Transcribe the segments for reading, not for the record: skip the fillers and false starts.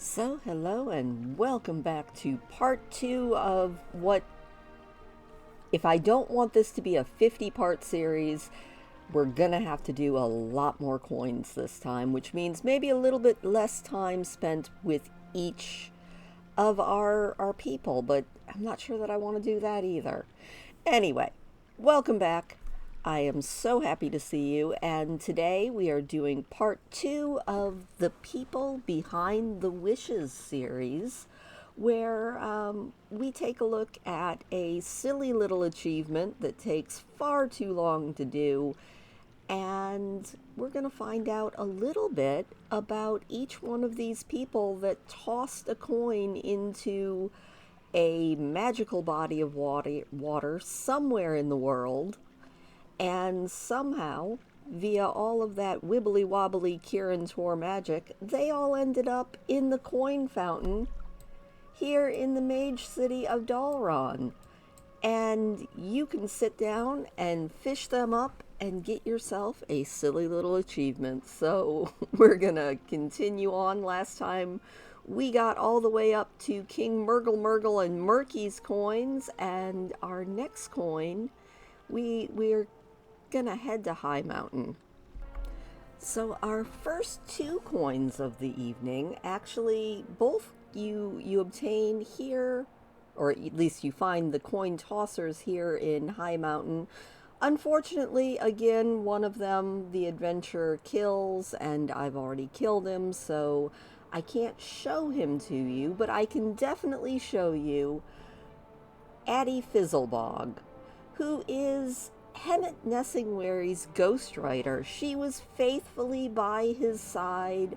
So, hello and welcome back to part 2 of what, if I don't want this to be a 50-part series, we're gonna have to do a lot more coins this time, which means maybe a little bit less time spent with each of our people, but I'm not sure that I want to do that either. Anyway, welcome back. I am so happy to see you, and today we are doing part 2 of the People Behind the Wishes series, where we take a look at a silly little achievement that takes far too long to do, and we're going to find out a little bit about each one of these people that tossed a coin into a magical body of water somewhere in the world, and somehow, via all of that wibbly wobbly Kirin Tor magic, they all ended up in the coin fountain here in the mage city of Dalaran. And you can sit down and fish them up and get yourself a silly little achievement. So we're gonna continue on. Last time we got all the way up to King Murgle and Murky's coins, and our next coin, we're gonna head to High Mountain. So our first two coins of the evening, actually both you obtain here, or at least you find the coin tossers here in High Mountain. Unfortunately, again, one of them the adventurer kills, and I've already killed him, so I can't show him to you, but I can definitely show you Addie Fizzlebog, who is Hemmet Nessingwary's ghostwriter. She was faithfully by his side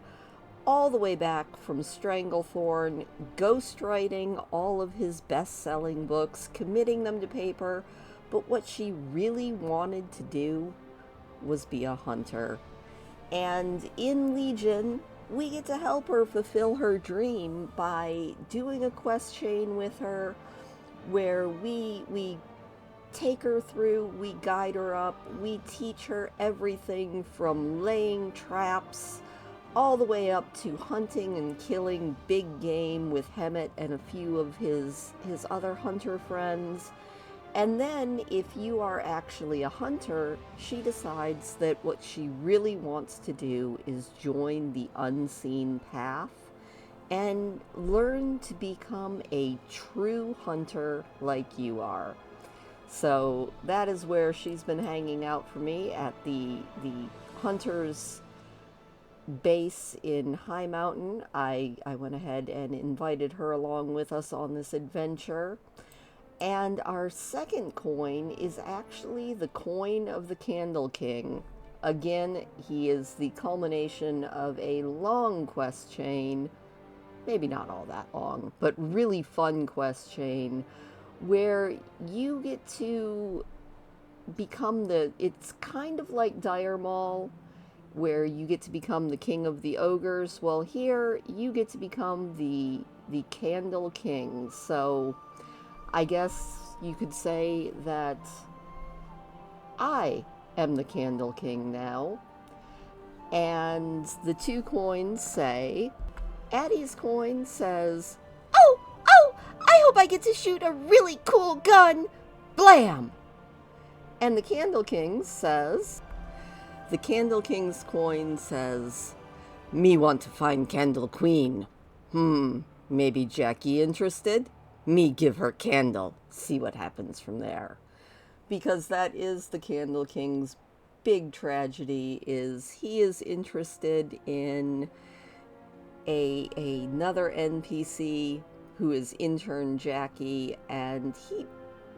all the way back from Stranglethorn, ghostwriting all of his best-selling books, committing them to paper, but what she really wanted to do was be a hunter. And in Legion, we get to help her fulfill her dream by doing a quest chain with her where we take her through, we guide her up, we teach her everything from laying traps all the way up to hunting and killing big game with Hemmet and a few of his other hunter friends. And then, if you are actually a hunter, she decides that what she really wants to do is join the unseen path and learn to become a true hunter like you are. So that is where she's been hanging out for me, at the hunter's base in High Mountain. I went ahead and invited her along with us on this adventure. And our second coin is actually the coin of the Candle King. Again, he is the culmination of a long quest chain, maybe not all that long, but really fun quest chain, where you get to become it's kind of like Dire Maul, where you get to become the king of the ogres. Well, here you get to become the Candle King. So I guess you could say that I am the Candle King now. And the two coins say, Addie's coin says, "Oh, I hope I get to shoot a really cool gun. Blam!" And the Candle King's coin says, "Me want to find Candle Queen. Maybe Jackie interested? Me give her candle. See what happens from there." Because that is the Candle King's big tragedy, is he is interested in another NPC who is intern Jackie, and he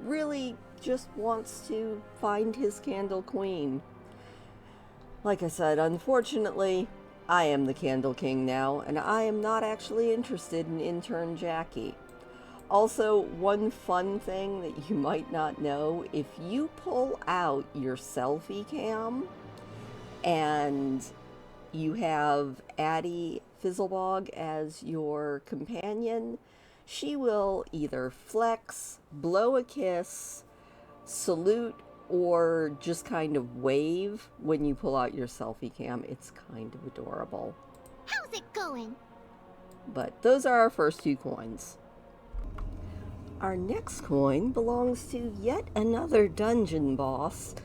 really just wants to find his Candle Queen. Like I said, unfortunately, I am the Candle King now, and I am not actually interested in intern Jackie. Also, one fun thing that you might not know, if you pull out your selfie cam and you have Addie Fizzlebog as your companion, she will either flex, blow a kiss, salute, or just kind of wave when you pull out your selfie cam. It's kind of adorable. How's it going? But those are our first 2 coins. Our next coin belongs to yet another dungeon boss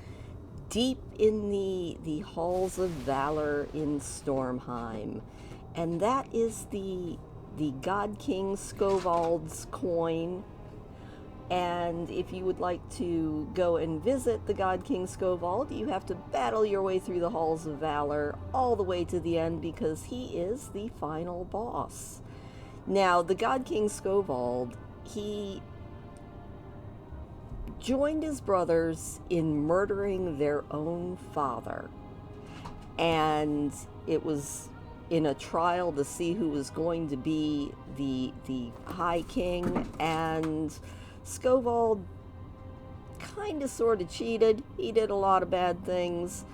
deep in the halls of Valor in Stormheim. And that is the God King Scoval's coin. And if you would like to go and visit the God King Scoval, you have to battle your way through the halls of Valor all the way to the end, because he is the final boss. Now, the God King Scoval, he joined his brothers in murdering their own father. And it was in a trial to see who was going to be the High King, and Scoval kind of sort of cheated. He did a lot of bad things.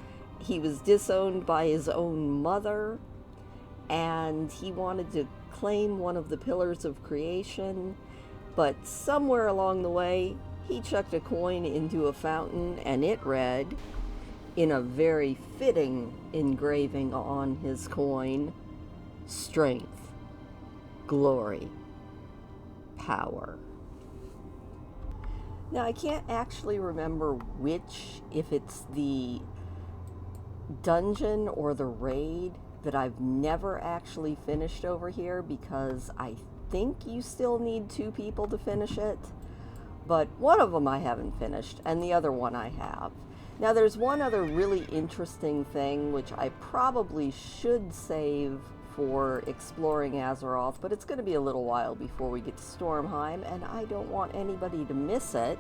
He was disowned by his own mother, and he wanted to claim one of the pillars of creation, but somewhere along the way, he chucked a coin into a fountain, and it read, in a very fitting engraving on his coin, strength, glory, power. Now, I can't actually remember which, if it's the dungeon or the raid that I've never actually finished over here, because I think you still need 2 people to finish it. But one of them I haven't finished, and the other one I have. Now, there's one other really interesting thing, which I probably should save for exploring Azeroth, but it's going to be a little while before we get to Stormheim, and I don't want anybody to miss it.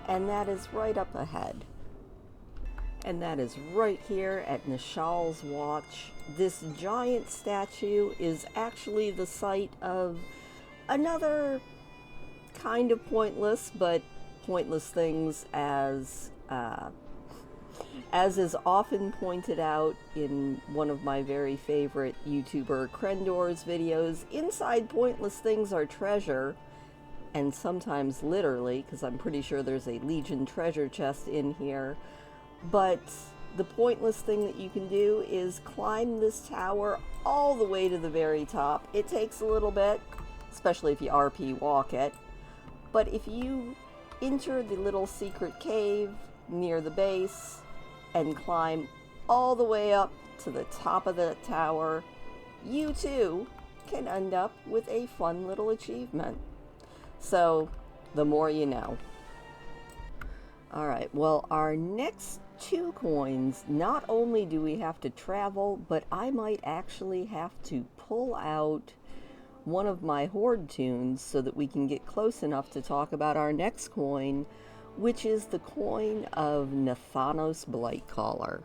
And that is right up ahead. And that is right here at Nishal's Watch. This giant statue is actually the site of another kind of pointless, but pointless things, as is often pointed out in one of my very favorite YouTuber Krendor's videos. Inside pointless things are treasure, and sometimes literally, because I'm pretty sure there's a Legion treasure chest in here. But the pointless thing that you can do is climb this tower all the way to the very top. It takes a little bit, especially if you RP walk it. But if you enter the little secret cave near the base and climb all the way up to the top of the tower, you too can end up with a fun little achievement. So, the more you know. Alright, well, our next 2 coins, not only do we have to travel, but I might actually have to pull out one of my Horde Tunes so that we can get close enough to talk about our next coin, which is the coin of Nathanos Blightcaller.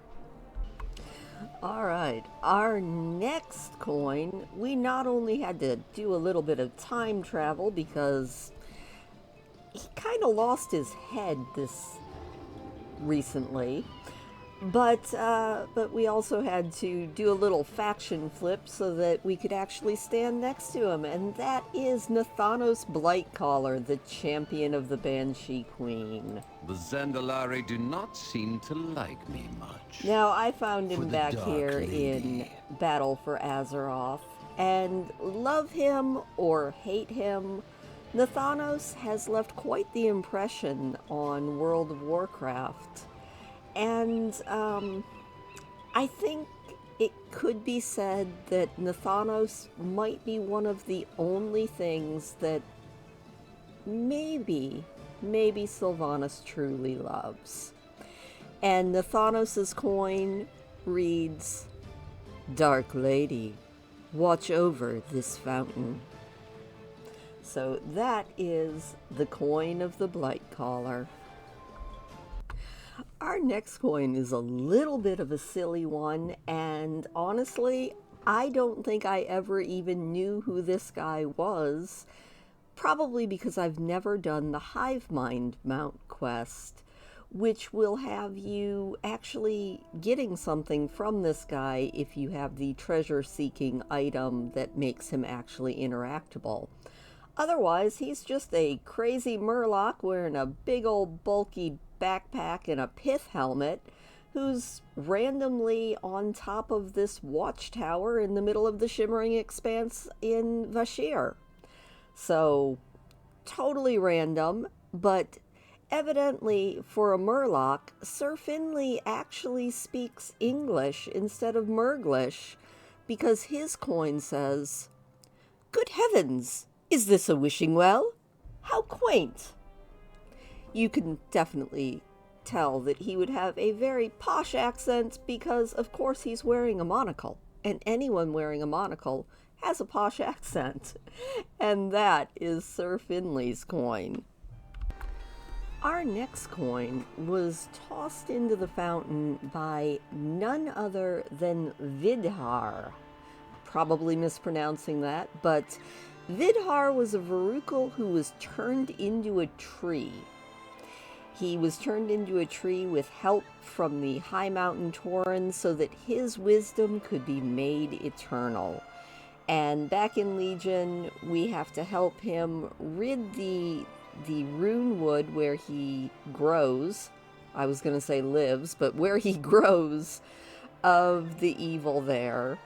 Alright, our next coin, we not only had to do a little bit of time travel because he kind of lost his head this recently, but we also had to do a little faction flip so that we could actually stand next to him, and that is Nathanos Blightcaller, the champion of the Banshee Queen. The Zandalari do not seem to like me much. Now, I found him back here in Battle for Azeroth, and love him or hate him, Nathanos has left quite the impression on World of Warcraft. And I think it could be said that Nathanos might be one of the only things that maybe Sylvanas truly loves. And Nathanos's coin reads, "Dark Lady, watch over this fountain." So that is the coin of the Blightcaller. Our next coin is a little bit of a silly one, and honestly, I don't think I ever even knew who this guy was, probably because I've never done the Hive Mind Mount quest, which will have you actually getting something from this guy if you have the treasure-seeking item that makes him actually interactable. Otherwise, he's just a crazy murloc wearing a big old bulky backpack and a pith helmet who's randomly on top of this watchtower in the middle of the shimmering expanse in Vashir. So, totally random, but evidently for a Murloc, Sir Finley actually speaks English instead of Murglish, because his coin says, "Good heavens, is this a wishing well? How quaint." You can definitely tell that he would have a very posh accent because, of course, he's wearing a monocle. And anyone wearing a monocle has a posh accent. And that is Sir Finley's coin. Our next coin was tossed into the fountain by none other than Vidar. Probably mispronouncing that, but Vidar was a Varukal who was turned into a tree. He was turned into a tree with help from the High Mountain Tauren so that his wisdom could be made eternal. And back in Legion, we have to help him rid the rune wood where he grows. I was going to say lives, but where he grows, of the evil there.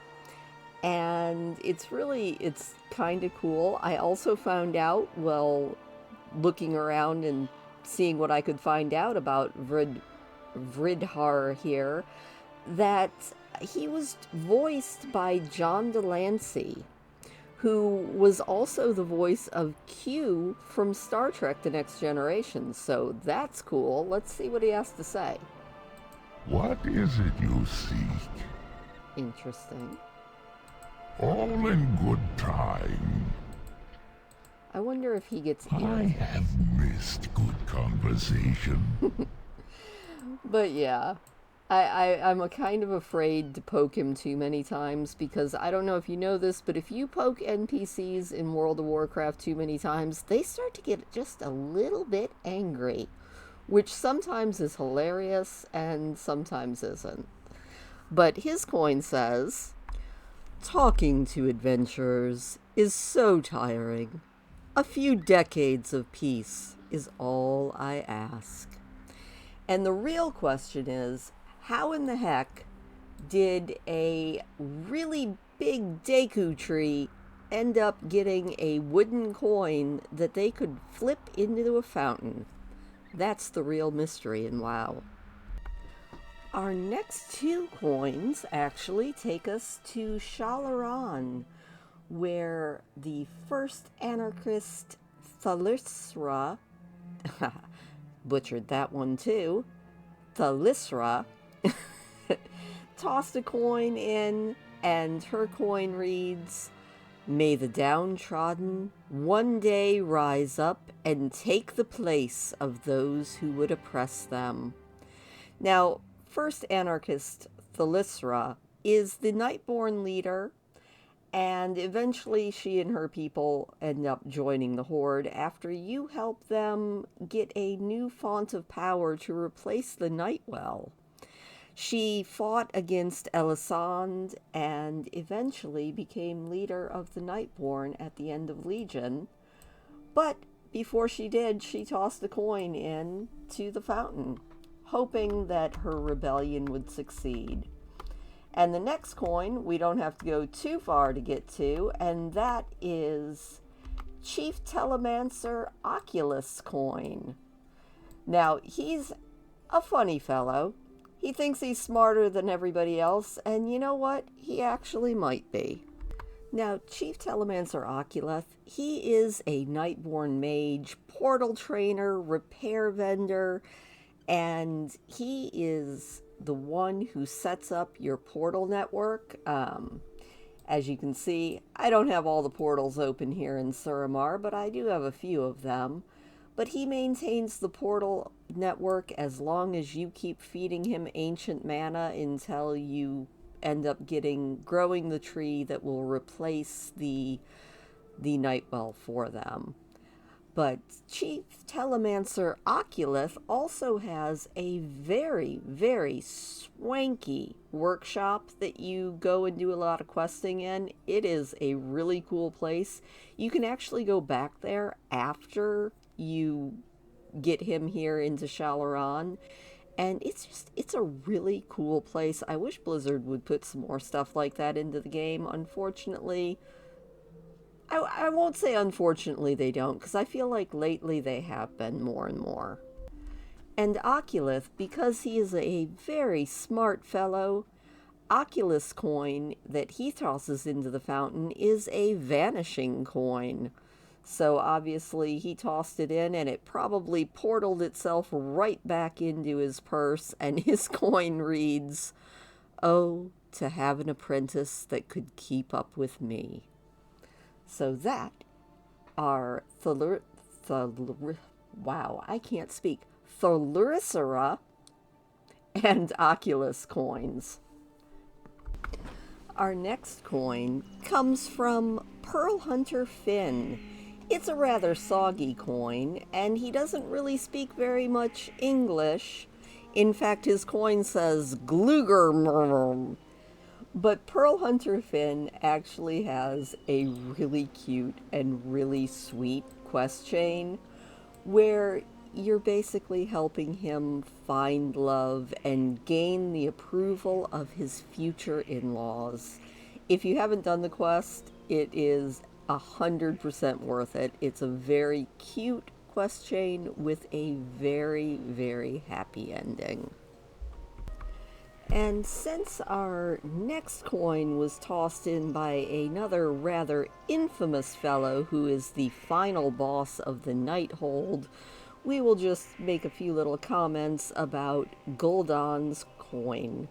And it's kind of cool. I also found out, well, looking around and seeing what I could find out about Vidar here, that he was voiced by John Delancey, who was also the voice of Q from Star Trek The Next Generation. So that's cool. Let's see what he has to say. What is it you seek? Interesting. All in good time. I wonder if he gets I irritated. have missed good conversation. But yeah, I'm kind of afraid to poke him too many times, because I don't know if you know this, but if you poke NPCs in World of Warcraft too many times, they start to get just a little bit angry, which sometimes is hilarious and sometimes isn't. But his coin says, "Talking to adventurers is so tiring. A few decades of peace is all I ask." And the real question is, how in the heck did a really big Deku tree end up getting a wooden coin that they could flip into a fountain? That's the real mystery in WoW. Our next two coins actually take us to Shalaran, where the first anarchist Thalisra, butchered that one too, Thalisra, tossed a coin in, and her coin reads, "May the downtrodden one day rise up and take the place of those who would oppress them." Now, first anarchist Thalisra is the Nightborn leader, and eventually she and her people end up joining the Horde after you help them get a new font of power to replace the Nightwell. She fought against Elisande and eventually became leader of the Nightborn at the end of Legion. But before she did, she tossed a coin in to the fountain, hoping that her rebellion would succeed. And the next coin, we don't have to go too far to get to, and that is Chief Telemancer Oculus coin. Now, he's a funny fellow. He thinks he's smarter than everybody else, and you know what? He actually might be. Now, Chief Telemancer Oculus, he is a Nightborn mage, portal trainer, repair vendor, and he is the one who sets up your portal network. As you can see, I don't have all the portals open here in Suramar, but I do have a few of them. But he maintains the portal network as long as you keep feeding him ancient mana until you end up growing the tree that will replace the Nightwell for them. But Chief Telemancer Oculus also has a very, very swanky workshop that you go and do a lot of questing in. It is a really cool place. You can actually go back there after you get him here into Shalaran, And it's a really cool place. I wish Blizzard would put some more stuff like that into the game. Unfortunately, I won't say unfortunately they don't, because I feel like lately they have been more and more. And Oculus, because he is a very smart fellow, Oculus coin that he tosses into the fountain is a vanishing coin. So obviously he tossed it in and it probably portaled itself right back into his purse, and his coin reads, "Oh, to have an apprentice that could keep up with me." So that are wow, I can't speak. Thaluricera and Oculus coins. Our next coin comes from Pearl Hunter Finn. It's a rather soggy coin, and he doesn't really speak very much English. In fact, his coin says Gluger. But Pearl Hunter Finn actually has a really cute and really sweet quest chain where you're basically helping him find love and gain the approval of his future in-laws. If you haven't done the quest, it is 100% worth it. It's a very cute quest chain with a very, very happy ending. And since our next coin was tossed in by another rather infamous fellow who is the final boss of the Night Hold, we will just make a few little comments about Gul'dan's coin.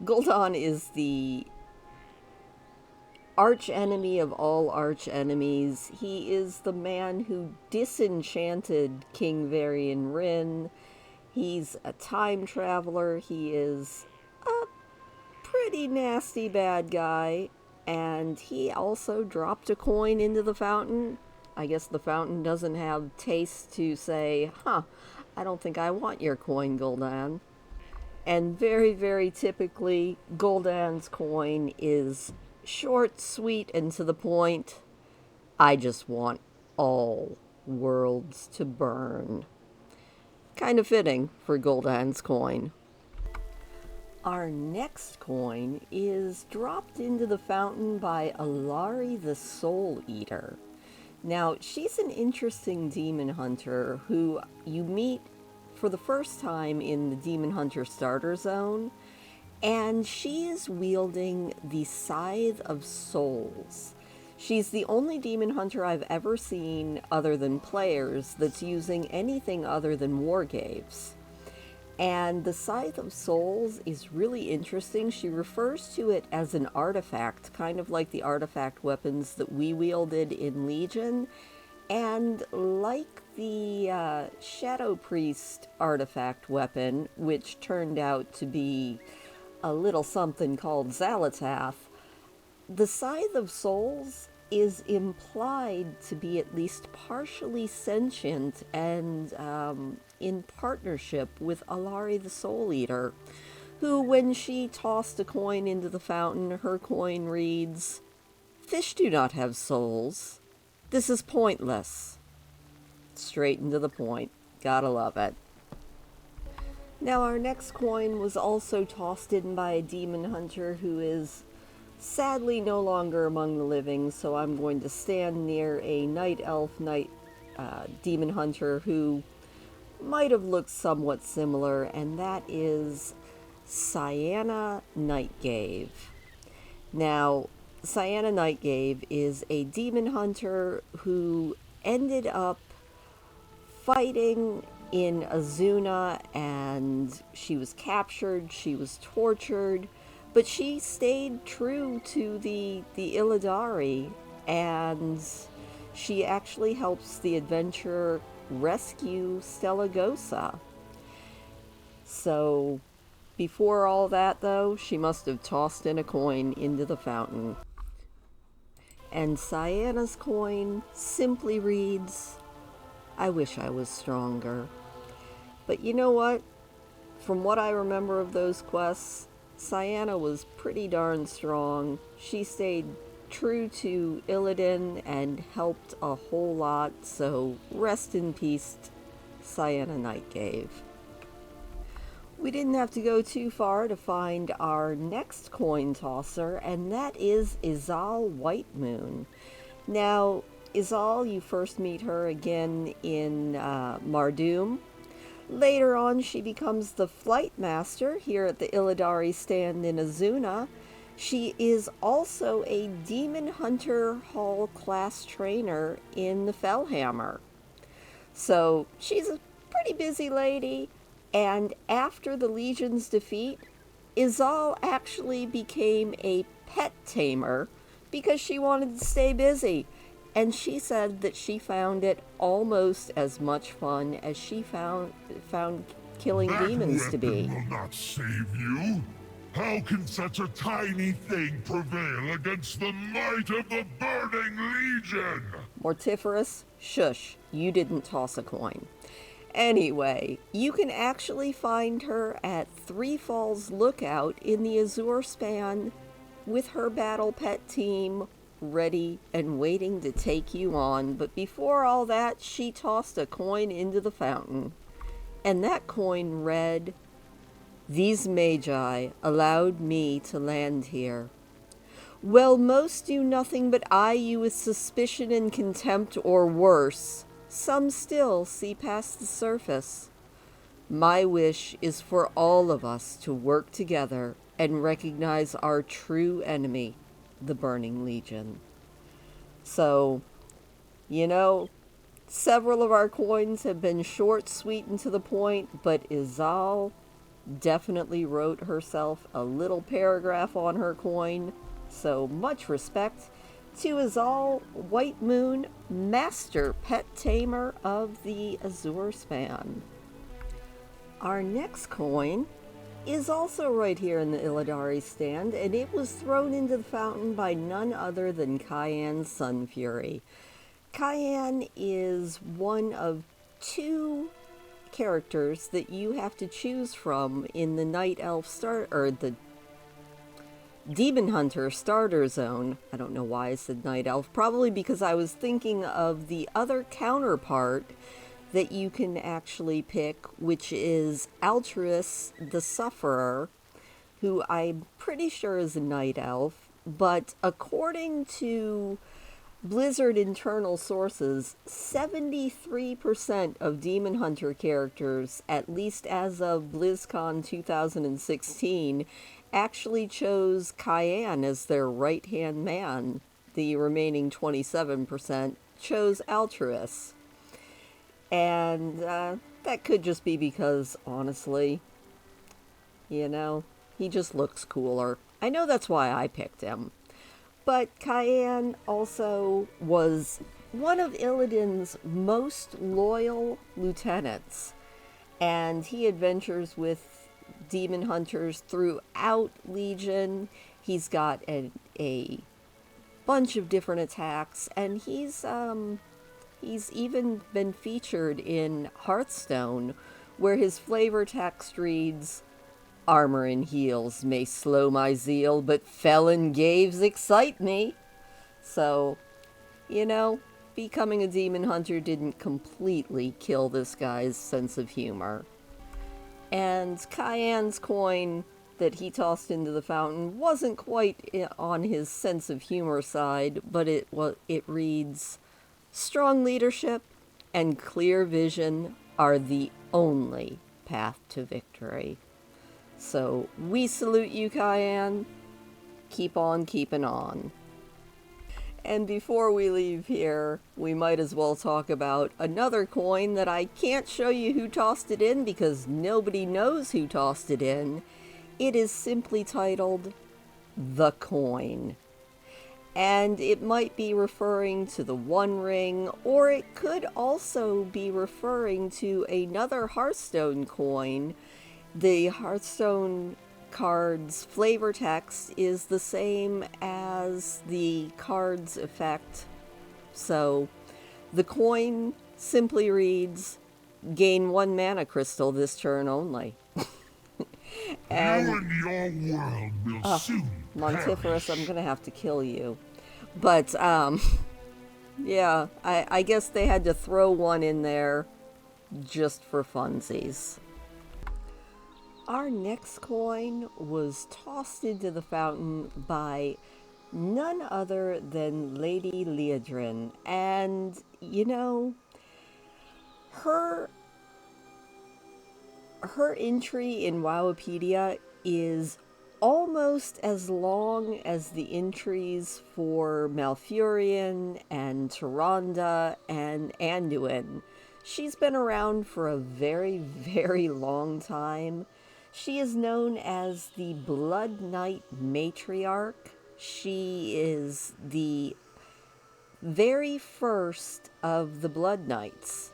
Gul'dan is the archenemy of all archenemies. He is the man who disenchanted King Varian Rin. He's a time traveler. He is a pretty nasty bad guy. And he also dropped a coin into the fountain. I guess the fountain doesn't have taste to say, I don't think I want your coin, Gul'dan. And very, very typically, Gul'dan's coin is short, sweet, and to the point. I just want all worlds to burn. Kind of fitting for Gul'dan's coin. Our next coin is dropped into the fountain by Alari the Soul Eater. Now, she's an interesting demon hunter who you meet for the first time in the Demon Hunter Starter Zone, and she is wielding the Scythe of Souls. She's the only demon hunter I've ever seen, other than players, that's using anything other than wargaves. And the Scythe of Souls is really interesting. She refers to it as an artifact, kind of like the artifact weapons that we wielded in Legion. And like the Shadow Priest artifact weapon, which turned out to be a little something called Xalatath, the Scythe of Souls is implied to be at least partially sentient and in partnership with Alari the Soul Eater, who, when she tossed a coin into the fountain, her coin reads, "Fish do not have souls. This is pointless." Straight and to the point. Gotta love it. Now, our next coin was also tossed in by a demon hunter who is sadly no longer among the living, so I'm going to stand near a night elf demon hunter who might have looked somewhat similar, and that is Cyana Nightgave. Now, Cyana Nightgave is a demon hunter who ended up fighting in Azuna, and she was captured, she was tortured, but she stayed true to the Illidari, and she actually helps the adventurer rescue Stellagosa. So, before all that, though, she must have tossed in a coin into the fountain. And Cyana's coin simply reads, "I wish I was stronger." But you know what? From what I remember of those quests, Cyana was pretty darn strong. She stayed true to Illidan and helped a whole lot, so rest in peace, Cyana Nightgave. We didn't have to go too far to find our next coin tosser, and that is Isal Whitemoon. Now, Isal, you first meet her again in Mardum. Later on, she becomes the flight master here at the Illidari stand in Azuna. She is also a Demon Hunter Hall class trainer in the Fellhammer. So she's a pretty busy lady, and after the Legion's defeat, Isal actually became a pet tamer because she wanted to stay busy. And she said that she found it almost as much fun as she found killing demons to be. That weapon will not save you. How can such a tiny thing prevail against the might of the Burning Legion? Mortiferous, shush, you didn't toss a coin. Anyway, you can actually find her at Three Falls Lookout in the Azure Span with her battle pet team ready and waiting to take you on. But before all that, she tossed a coin into the fountain. And that coin read, "These magi allowed me to land here. Well, most do nothing but eye you with suspicion and contempt, or worse. Some still see past the surface. My wish is for all of us to work together and recognize our true enemy, the Burning Legion." So, you know, several of our coins have been short, sweet, and to the point, but Isal definitely wrote herself a little paragraph on her coin. So much respect to Isal Whitemoon, Master Pet Tamer of the Azure Span. Our next coin is also right here in the Illidari stand, and it was thrown into the fountain by none other than Cayenne Sunfury. Cayenne is one of two characters that you have to choose from in the Night Elf the Demon Hunter starter zone. I don't know why I said Night Elf, probably because I was thinking of the other counterpart that you can actually pick, which is Altruis the Sufferer, who I'm pretty sure is a Night Elf, but according to Blizzard internal sources, 73% of Demon Hunter characters, at least as of BlizzCon 2016, actually chose Cayenne as their right-hand man. The remaining 27% chose Altruis. And that could just be because, honestly, you know, he just looks cooler. I know that's why I picked him. But Cayenne also was one of Illidan's most loyal lieutenants. And he adventures with demon hunters throughout Legion. He's got a bunch of different attacks, and he's even been featured in Hearthstone, where his flavor text reads, "Armor and heals may slow my zeal, but felon gaves excite me." So, you know, becoming a demon hunter didn't completely kill this guy's sense of humor. And Cayenne's coin that he tossed into the fountain wasn't quite on his sense of humor side, but it reads, "Strong leadership and clear vision are the only path to victory." So we salute you, Cayenne. Keep on keeping on. And before we leave here, we might as well talk about another coin that I can't show you who tossed it in because nobody knows who tossed it in. It is simply titled The Coin. And it might be referring to the One Ring, or it could also be referring to another Hearthstone coin. The Hearthstone card's flavor text is the same as the card's effect. So the coin simply reads, "Gain 1 mana crystal this turn only." And you and your world will soon Montiferous, perish. I'm gonna have to kill you. But yeah, I guess they had to throw one in there just for funsies. Our next coin was tossed into the fountain by none other than Lady Leadin. And, you know, her entry in Wowipedia is almost as long as the entries for Malfurion and Tyrande and Anduin. She's been around for a very, very long time. She is known as the Blood Knight Matriarch. She is the very first of the Blood Knights.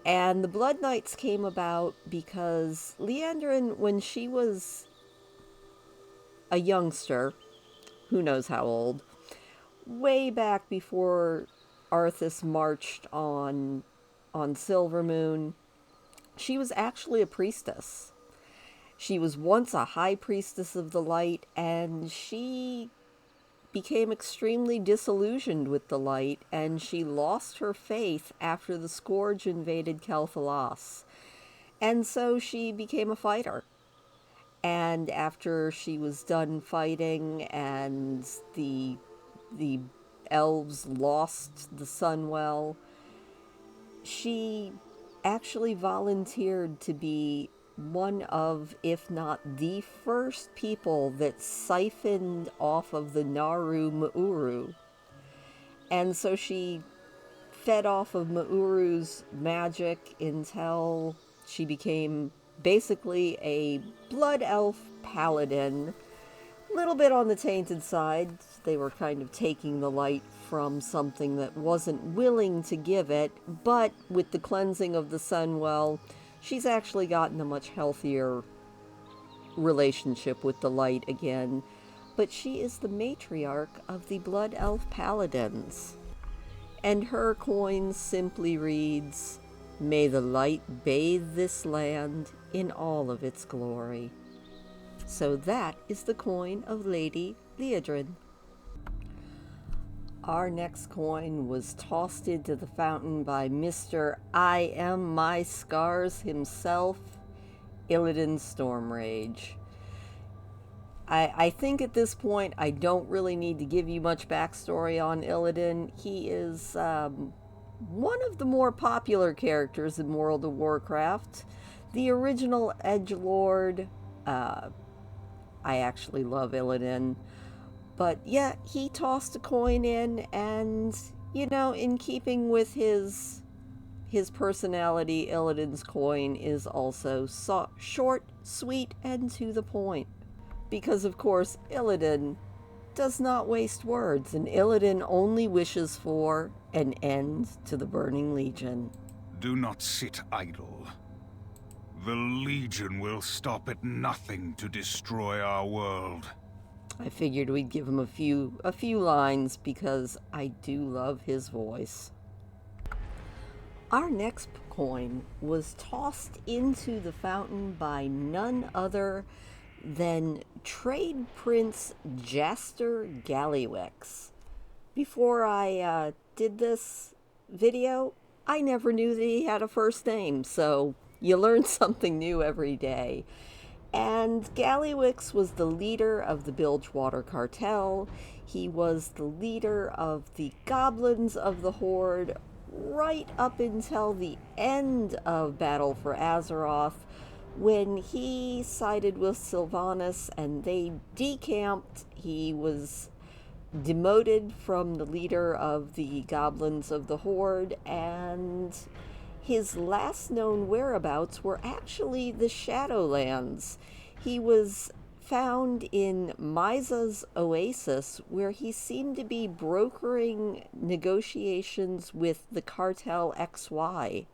And the Blood Knights came about because Liandrin, when she was a youngster, who knows how old, way back before Arthas marched on Silvermoon, she was actually a priestess. She was once a high priestess of the light, and she became extremely disillusioned with the light, and she lost her faith after the Scourge invaded Kel'Thalas. And so she became a fighter. And after she was done fighting and the elves lost the Sunwell, she actually volunteered to be one of, if not the first people that siphoned off of the Naru Ma'uru. And so she fed off of Ma'uru's magic until she became basically a blood elf paladin. A little bit on the tainted side. They were kind of taking the light from something that wasn't willing to give it, but with the cleansing of the Sunwell, she's actually gotten a much healthier relationship with the light again. But she is the matriarch of the Blood Elf Paladins. And her coin simply reads, "May the light bathe this land in all of its glory." So that is the coin of Lady Leadin. Our next coin was tossed into the fountain by Mr. I Am My Scars himself, Illidan Stormrage. I think at this point I don't really need to give you much backstory on Illidan. He is one of the more popular characters in World of Warcraft. The original edgelord. I actually love Illidan. But yeah, he tossed a coin in, and, you know, in keeping with his personality, Illidan's coin is also short, sweet, and to the point. Because, of course, Illidan does not waste words, and Illidan only wishes for an end to the Burning Legion. Do not sit idle. The Legion will stop at nothing to destroy our world. I figured we'd give him a few lines because I do love his voice. Our next coin was tossed into the fountain by none other than Trade Prince Jaster Gwix. Before I did this video, I never knew that he had a first name, so you learn something new every day. And Gwix was the leader of the Bilgewater Cartel. He was the leader of the Goblins of the Horde right up until the end of Battle for Azeroth, when he sided with Sylvanas and they decamped. He was demoted from the leader of the Goblins of the Horde, and his last known whereabouts were actually the Shadowlands. He was found in Myza's Oasis, where he seemed to be brokering negotiations with the Cartel XY.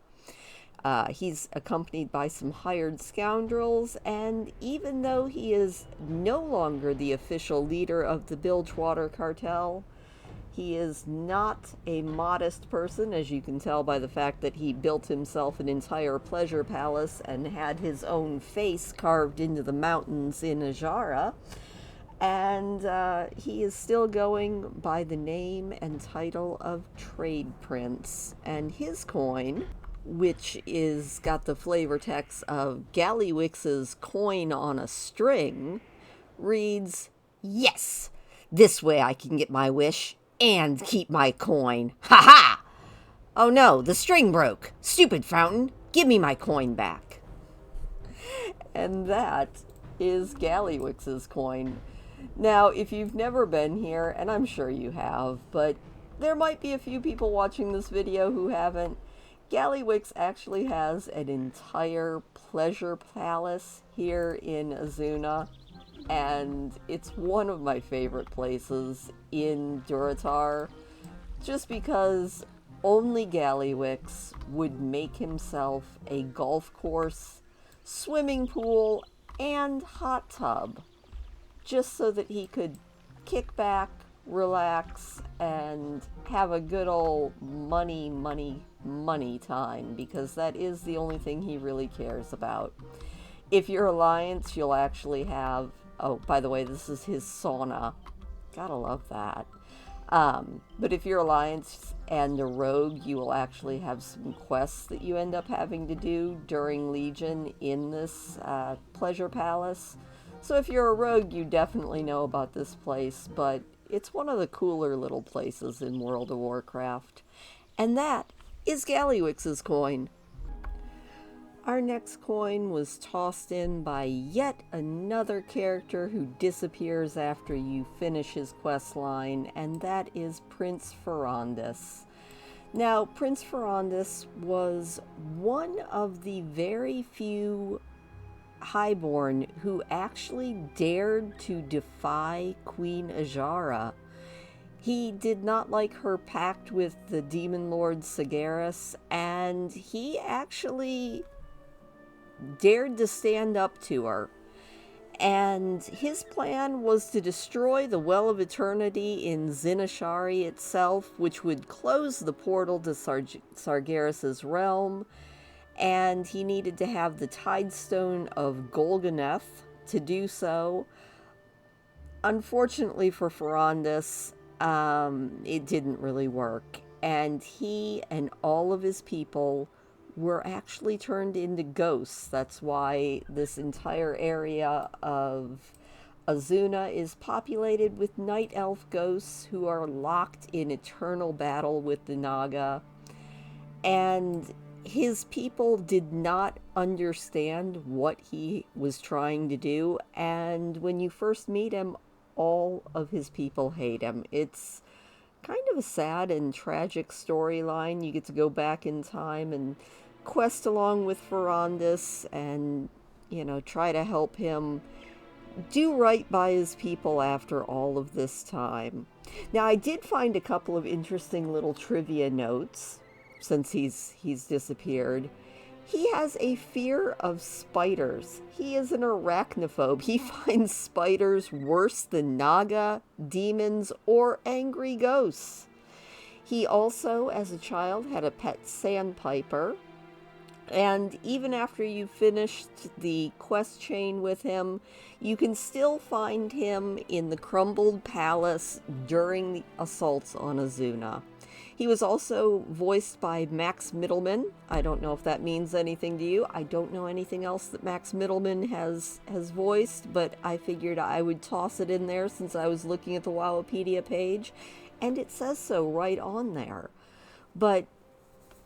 He's accompanied by some hired scoundrels, and even though he is no longer the official leader of the Bilgewater Cartel, he is not a modest person, as you can tell by the fact that he built himself an entire pleasure palace and had his own face carved into the mountains in Ajara. And he is still going by the name and title of Trade Prince. And his coin which is got the flavor text of Gwix's coin on a string, reads, "Yes! This way I can get my wish and keep my coin. Ha ha! Oh no, the string broke. Stupid fountain, give me my coin back." And that is Gwix's coin. Now, if you've never been here, and I'm sure you have, but there might be a few people watching this video who haven't, Gwix actually has an entire pleasure palace here in Azuna, and it's one of my favorite places in Durotar, just because only Gwix would make himself a golf course, swimming pool, and hot tub, just so that he could kick back, relax, and have a good old money time, because that is the only thing he really cares about. If you're Alliance, you'll actually have, oh, by the way, this is his sauna. Gotta love that. But if you're Alliance and a rogue, you will actually have some quests that you end up having to do during Legion in this pleasure palace. So if you're a rogue, you definitely know about this place, but it's one of the cooler little places in World of Warcraft. And that is Gwix's coin. Our next coin was tossed in by yet another character who disappears after you finish his quest line, and that is Prince Ferondis. Now, Prince Ferondis was one of the very few Highborn who actually dared to defy Queen Ajara. He did not like her pact with the Demon Lord Sagaris, and he actually dared to stand up to her. And his plan was to destroy the Well of Eternity in Zinashari itself, which would close the portal to Sargeras' realm, and he needed to have the Tidestone of Golganeth to do so. Unfortunately for Ferondis, it didn't really work, and he and all of his people were actually turned into ghosts. That's why this entire area of Azuna is populated with night elf ghosts who are locked in eternal battle with the Naga. And his people did not understand what he was trying to do, and when you first meet him, all of his people hate him. It's kind of a sad and tragic storyline. You get to go back in time and quest along with Ferondis and, you know, try to help him do right by his people after all of this time. Now, I did find a couple of interesting little trivia notes since he's disappeared. He has a fear of spiders. He is an arachnophobe. He finds spiders worse than Naga, demons, or angry ghosts. He also, as a child, had a pet sandpiper. And even after you finished the quest chain with him, you can still find him in the crumbled palace during the assaults on Azuna. He was also voiced by Max Mittelman. I don't know if that means anything to you. I don't know anything else that Max Mittelman has voiced, but I figured I would toss it in there since I was looking at the Wikipedia page, and it says so right on there. But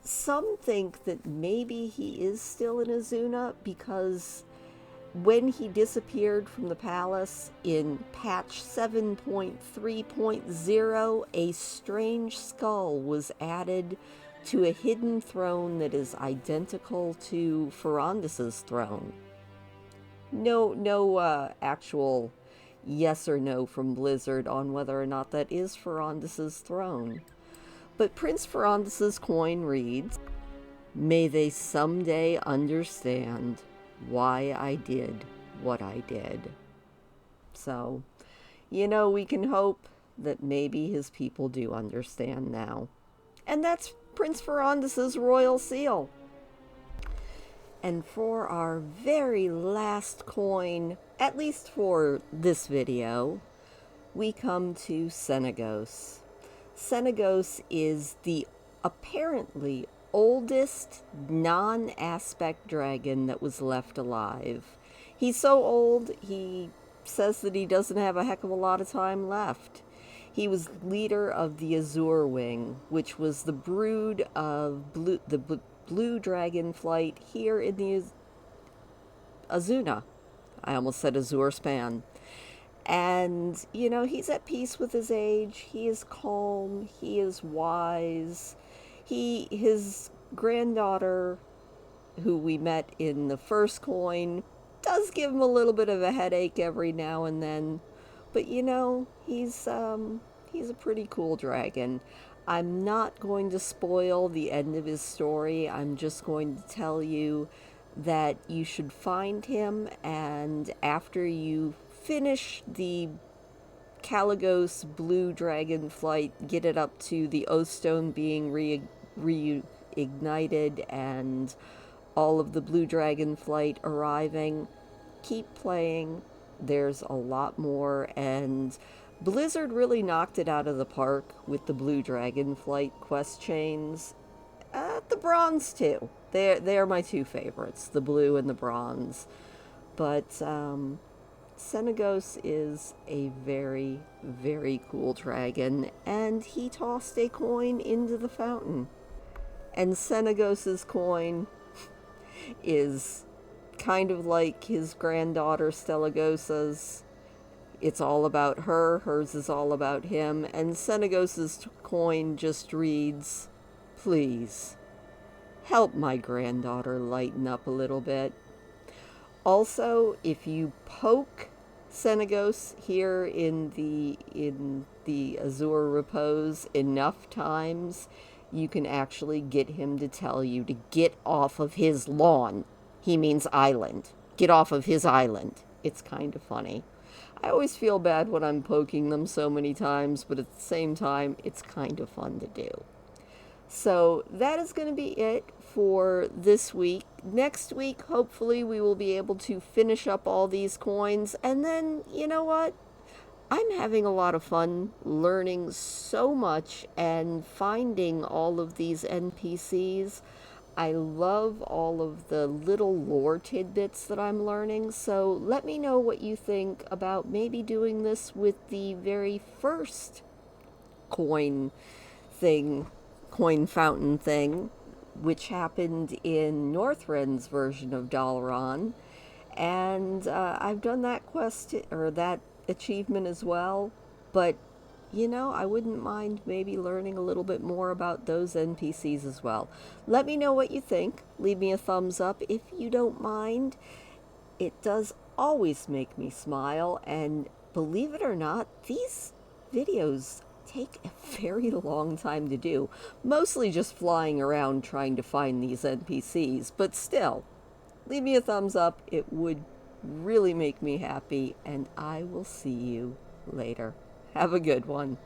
some think that maybe he is still in Azuna because when he disappeared from the palace in patch 7.3.0, a strange skull was added to a hidden throne that is identical to Ferondis' throne. No actual yes or no from Blizzard on whether or not that is Ferondis' throne. But Prince Ferondis' coin reads, "May they someday understand why I did what I did." So, you know, we can hope that maybe his people do understand now. And that's Prince Ferondis' royal seal. And for our very last coin, at least for this video, we come to Senegos. Senegos is the apparently oldest non-aspect dragon that was left alive. He's so old, he says that he doesn't have a heck of a lot of time left. He was leader of the Azure Wing, which was the brood of blue dragon flight here in the Azuna. I almost said Azure span. And, you know, he's at peace with his age. He is calm. He is wise. His granddaughter, who we met in the first coin, does give him a little bit of a headache every now and then. But, you know, he's a pretty cool dragon. I'm not going to spoil the end of his story. I'm just going to tell you that you should find him, and after you finish the Caligos blue dragon flight, get it up to the Oathstone being reignited and all of the blue dragon flight arriving, keep playing. There's a lot more, and Blizzard really knocked it out of the park with the blue dragon flight quest chains. The bronze too. They're my two favorites, the blue and the bronze. But Senegos is a very, very cool dragon, and he tossed a coin into the fountain. And Senegos's coin is kind of like his granddaughter Stellagosa's. It's all about her, hers is all about him, and Senegos's coin just reads, "Please, help my granddaughter lighten up a little bit." Also, if you poke Senegos here in the Azure Repose enough times, you can actually get him to tell you to get off of his lawn. He means island. Get off of his island. It's kind of funny. I always feel bad when I'm poking them so many times, but at the same time, it's kind of fun to do. So that is going to be it for this week. Next week, hopefully, we will be able to finish up all these coins. And then, you know what? I'm having a lot of fun learning so much and finding all of these NPCs. I love all of the little lore tidbits that I'm learning. So let me know what you think about maybe doing this with the very first coin fountain thing, which happened in Northrend's version of Dalaran. And I've done that quest, or that achievement as well. But, you know, I wouldn't mind maybe learning a little bit more about those NPCs as well. Let me know what you think. Leave me a thumbs up if you don't mind. It does always make me smile, and believe it or not, these videos take a very long time to do. Mostly just flying around trying to find these NPCs, but still, leave me a thumbs up. It would really make me happy, and I will see you later. Have a good one.